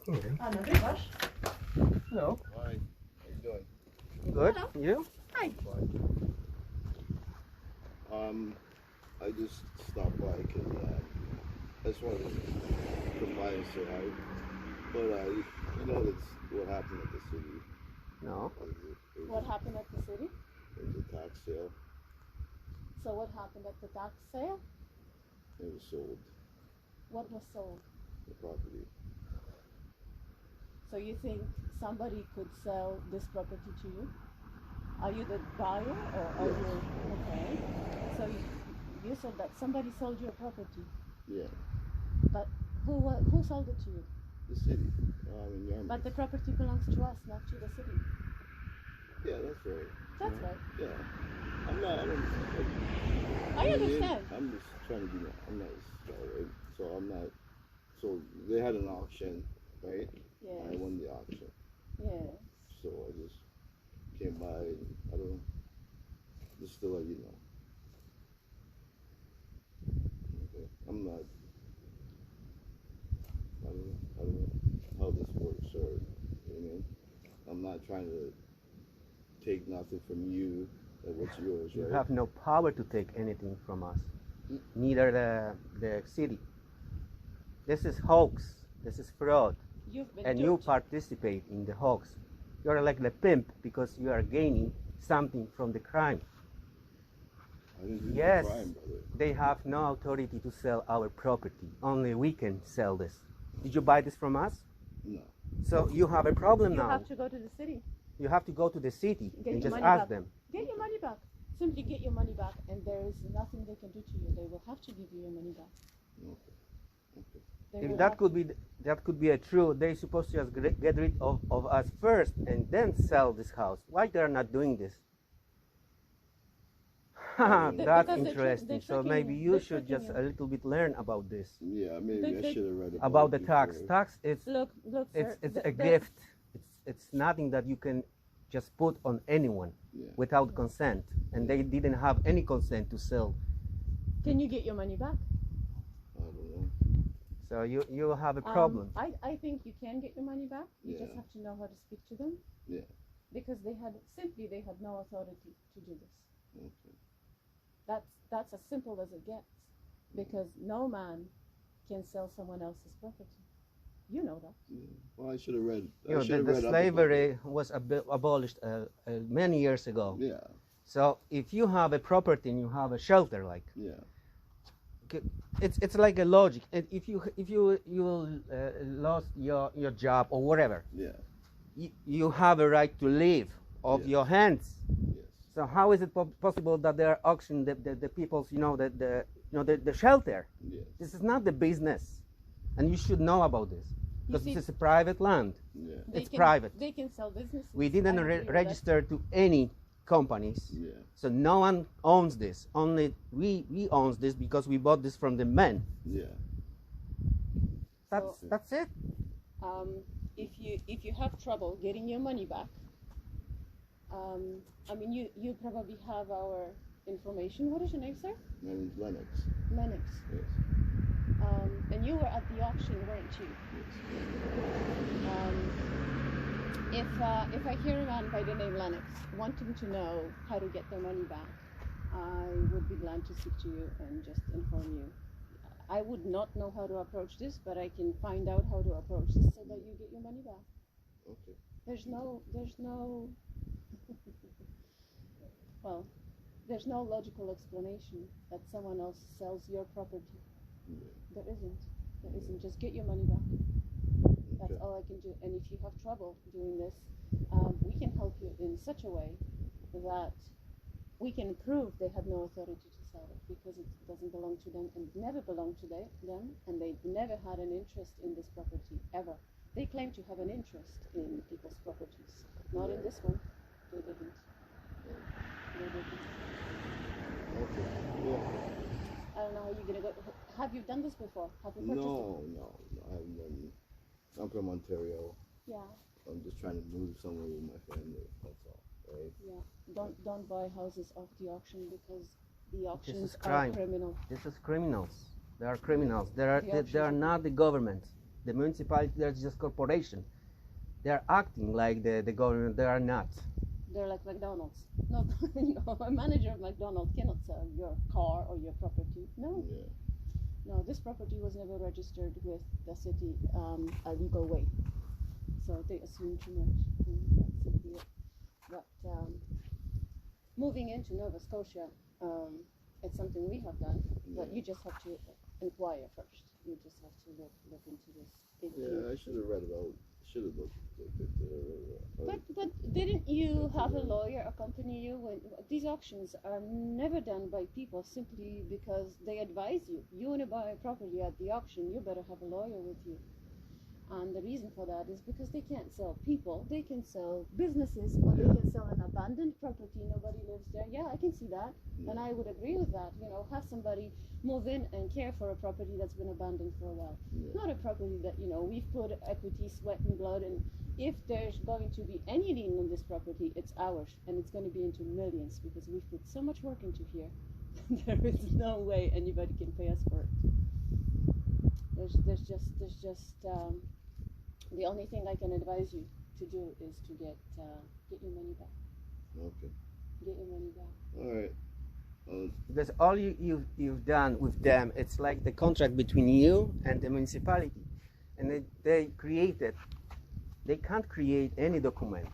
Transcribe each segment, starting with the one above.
Okay. Nagrywasz? Hello. Hi, how you doing? Good. Hello. You? Hi. Fine. I just stopped by because I just wanted to come by and say hi. But you know that's what happened at the city. No. What happened at the city? It was a tax sale. So what happened at the tax sale? It was sold, What was sold? the property. So you think somebody could sell this property to you? Are you the buyer or are Yes. you okay? So you said that somebody sold your property, Yeah, but who sold it to you? the city. In Yarmouth. But the property belongs to us, not to the city. Yeah, that's right. That's right. Yeah. I'm not. I don't. I understand. I'm just trying to be. I'm not a star, right? So I'm not. So they had an auction, right? Yes. I won the auction. Yes. So I just came by. And I don't know. Just to let you know. Okay. I'm not. I don't know how this works, or you know what I mean. I'm not trying to take nothing from you. What's yours, You right? have no power to take anything from us. Neither the city. This is hoax. This is fraud. You've been And you duped. participate in the hoax. You are like the pimp because you are gaining something from the crime. I didn't do Yes. no crime, brother. They have no authority to sell our property. Only we can sell this. Did you buy this from us? No. So you have a problem You now. have to go to the city. You have to go to the city Get and your just money ask back. them. Get your money back. Simply get your money back, and there is nothing they can do to you. They will have to give you your money back. Okay. Okay. They If will that have could be a true, they're supposed to just get rid of us first and then sell this house. Why they're not doing this? That's Because they're interesting. So tricking maybe you. you They're should tricking just you. a little bit learn about this. Yeah, maybe I should have read About the it tax. before. Tax, it's Look, sir. it's a gift. It's nothing that you can just put on anyone Yeah. without consent. And they didn't have any consent to sell. Can you get your money back? I don't know. So you have a problem. I think you can get your money back. You just Yeah. have to know how to speak to them. Yeah. Because they had no authority to do this. Okay. That's as simple as it gets. Because no man can sell someone else's property. You know that. Yeah. Well, I should have read. You know, I should have the read up about slavery was abolished many years ago. it. Yeah. So if you have a property and you have a shelter, like Yeah. it's like a logic. And if you lost your job or whatever, Yeah. you have a right to live off Yes. your hands. Yes. So how is it possible that they are auctioning the people's the shelter? Yes. This is not the business, and you should know about this because see- this is a private land. Yeah. It's private. They can sell businesses. We didn't I agree with that. register to any companies. Yeah. So no one owns this. Only we owns this because we bought this from the men. Yeah. That's it. If you have trouble getting your money back, I mean you probably have our information. What is your name, sir? My name's Lennox. Lennox. Yes. And you were at the auction, weren't you? Yes. If I hear a man by the name Lennox wanting to know how to get their money back, I would be glad to speak to you and just inform you. I would not know how to approach this, but I can find out how to approach this so that you get your money back. Okay. There's no well, there's no logical explanation that someone else sells your property. Yeah. There isn't. There isn't. Just get your money back. That's Okay. all I can do. And if you have trouble doing this, we can help you in such a way that we can prove they had no authority to sell it because it doesn't belong to them and never belonged to them, and they never had an interest in this property ever. They claim to have an interest in people's properties, not in this one. They didn't. They didn't. Okay. Yeah. I don't know how you're gonna go. Have you done this before? Have you purchased it? No. I haven't done. I'm from Ontario. Yeah. I'm just trying to move somewhere with my family. That's all. Right. Yeah, don't buy houses off the auction because the auctions is are crime. criminal. This is criminals. They are criminals. They are The they are auctions- not the government. The municipality, they're just corporation. They're acting like the government. They are not. They're like McDonald's. No, a manager of McDonald's cannot sell your car or your property. No, Yeah. no. This property was never registered with the city a legal way, so they assume too much. And that's simply it. But moving into Nova Scotia, it's something we have done. But you just have to inquire first. You just have to look into this. Yeah, I should have read about. Should have looked into it. But didn't you have a lawyer accompany you when these auctions are never done by people simply because they advise you? You want to buy a property at the auction, you better have a lawyer with you. And the reason for that is because they can't sell people, they can sell businesses, or they can sell an abandoned property, nobody lives there. Yeah, I can see that, and I would agree with that. You know, have somebody move in and care for a property that's been abandoned for a while. Not a property that, you know, we've put equity, sweat, and blood, and if there's going to be any lien on this property, it's ours, and it's going to be into millions because we've put so much work into here. There is no way anybody can pay us for it. There's just the only thing I can advise you to do is to get your money back. Okay. Get your money back. All right. Because all you've done with them, it's like the contract between you and the municipality, and they can't create any document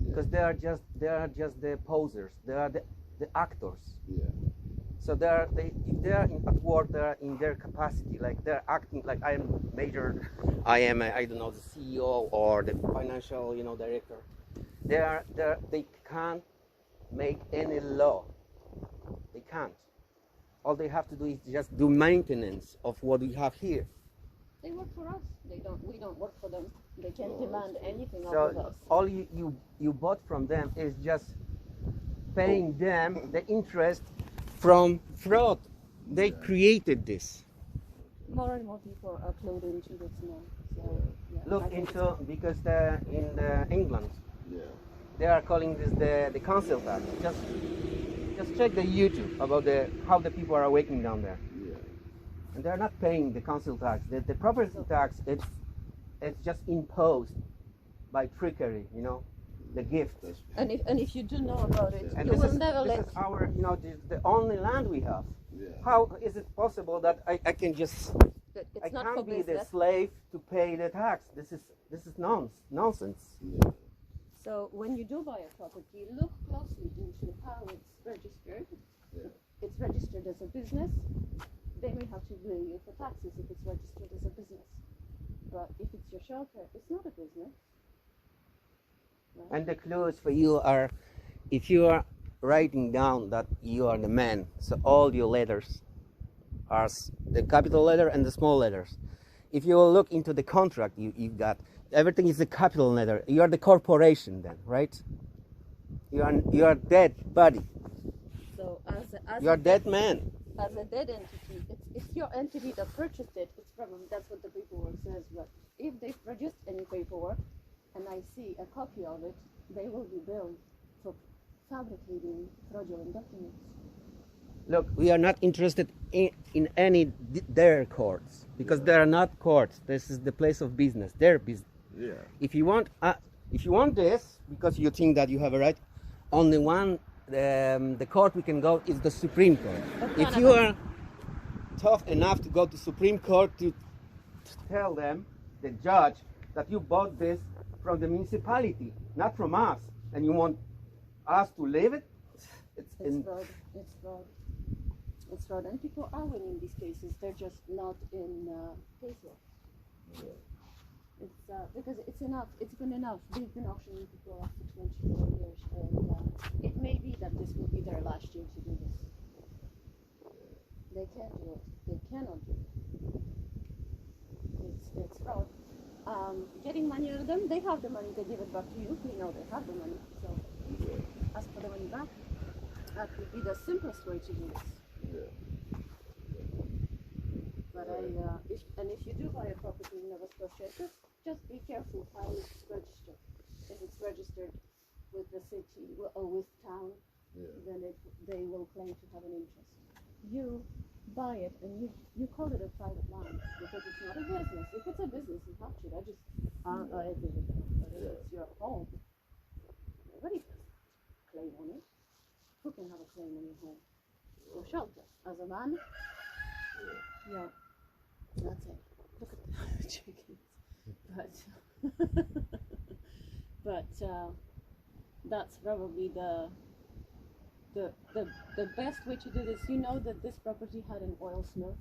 because they are just the posers, they are the actors. Yeah. So if they're at work, they're in their capacity, like they're acting like I am major, I don't know, the CEO or the financial, director. They can't make any law. They can't. All they have to do is just do maintenance of what we have here. They work for us. We don't work for them. They can't demand anything off of So us. all you bought from them is just paying them the interest from fraud. They created this. More and more people are clued into this now. So, yeah, Look into, because in England, Yeah. they are calling this the council tax. Just check the YouTube about how the people are waking down there. Yeah. And they're not paying the council tax. The property tax, it's just imposed by trickery, the gift. And if you do know about it, And you this will is never let. our, the only land we have. Yeah. How is it possible that I can just It's not for can't be the business. slave to pay the tax? This is nonsense. Yeah. So when you do buy a property, look closely into how it's registered. Yeah. It's registered as a business. They may have to bill you for taxes if it's registered as a business. But if it's your shelter, it's not a business. Right? And the clues for you are, if you are writing down that you are the man, so all your letters are the capital letter and the small letters. If you will look into the contract you've got, everything is the capital letter. You are the corporation then, right? You are dead body. So You are dead man. as a dead entity, it's your entity that purchased it. It's probably, that's what the paperwork says. But if they've produced any paperwork, and I see a copy of it, they will be billed for fabricating fraudulent documents. Look, we are not interested in any their courts, because they are not courts. This is the place of business, their business. Yeah. If you want this, because you think that you have a right, only one the court we can go is the Supreme Court. If you are tough enough to go to Supreme Court to tell them, the judge, that you bought this from the municipality, not from us, and you want us to leave it, It's fraud. It's fraud. It's fraud. And people are winning these cases. They're just not in case law. Yeah. It's because it's enough. It's been enough. They've been auctioning people off for 24 years, and it may be that this will be their last year to do this. They can't do it. They cannot do it. It's fraud. Getting money out of them, they have the money. They give it back to you. We know they have the money. So ask for the money back. That would be the simplest way to do this. Yeah. But if you do buy a property in Nova Scotia, just be careful how it's registered. If it's registered with the city or with town, Yeah. then they will claim to have an interest. You buy it and you call it a private land because it's not a business. If it's a business, you have to register. If it's your home, nobody has a claim on it. Who can have a claim on your home? Your shelter. As a man, yeah, that's it. Look at the chickens. But that's probably the best way to do this. You know that this property had an oil spill,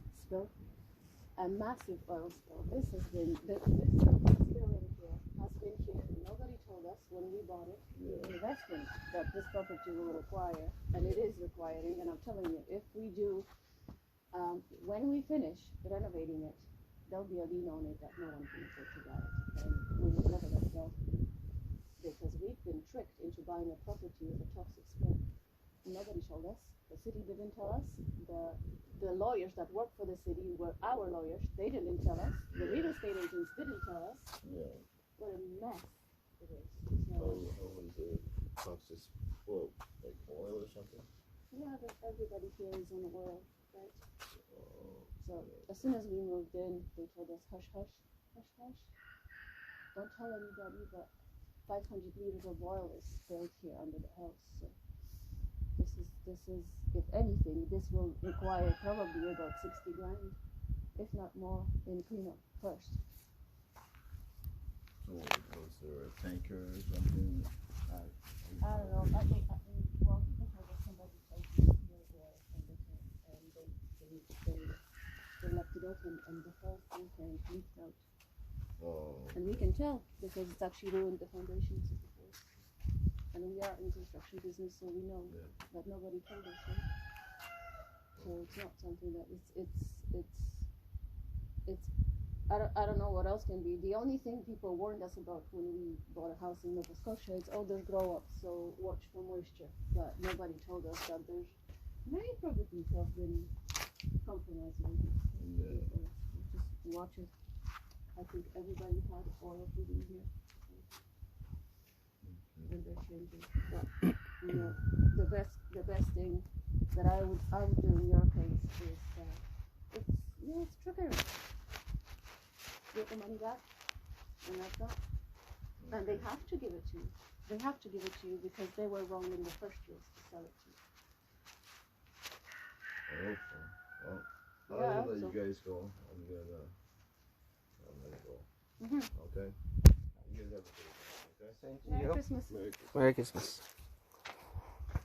a massive oil spill. This has been this spill in here has been here. Nobody told us when we bought it the investment that this property will require, and it is requiring. And I'm telling you, if we do, when we finish renovating it, there'll be a lien on it that no one can afford to buy it, and we will never let it go because we've been tricked into buying a property with a toxic spill. Nobody told us. The city didn't tell us. The lawyers that work for the city were our lawyers. They didn't tell us. The real estate agents didn't tell us. Yeah. What a mess it is. How So, was it toxic? Well, like oil or something? yeah, but everybody here is on oil, right? Oh, So as soon as we moved in, they told us hush, hush, hush, hush. Don't tell anybody, but 500 liters of oil is spilled here under the house. So this is, if anything, this will require probably about 60 grand, if not more, in cleanup first. so was there a tanker or something? I don't know. I think well, people told us somebody tried to steal oil from the tank, and they left it open, and the whole full tank leaked out. Oh. And we can tell because it's actually ruined the foundations of the house. And we are in construction business, so we know that nobody told us. Right? So it's not something that it's. I don't know what else can be. The only thing people warned us about when we bought a house in Nova Scotia is, oh, there's grow ups, so watch for moisture. But nobody told us that there's many properties have been compromised. Yeah. Just watch it. I think everybody had oil heating here. And they're changing. But you know, the best thing that I would do in your case is it's trickery. Get the money back, and that's that. And they have to give it to you. They have to give it to you because they were wrong in the first place to sell it to you. I hope so. Well, Yeah, I'll let so. you guys go. I'm gonna let it go. Mm-hmm. Okay? You guys have a good one, okay? Thank Merry you. Christmas. Merry Christmas. Merry Christmas.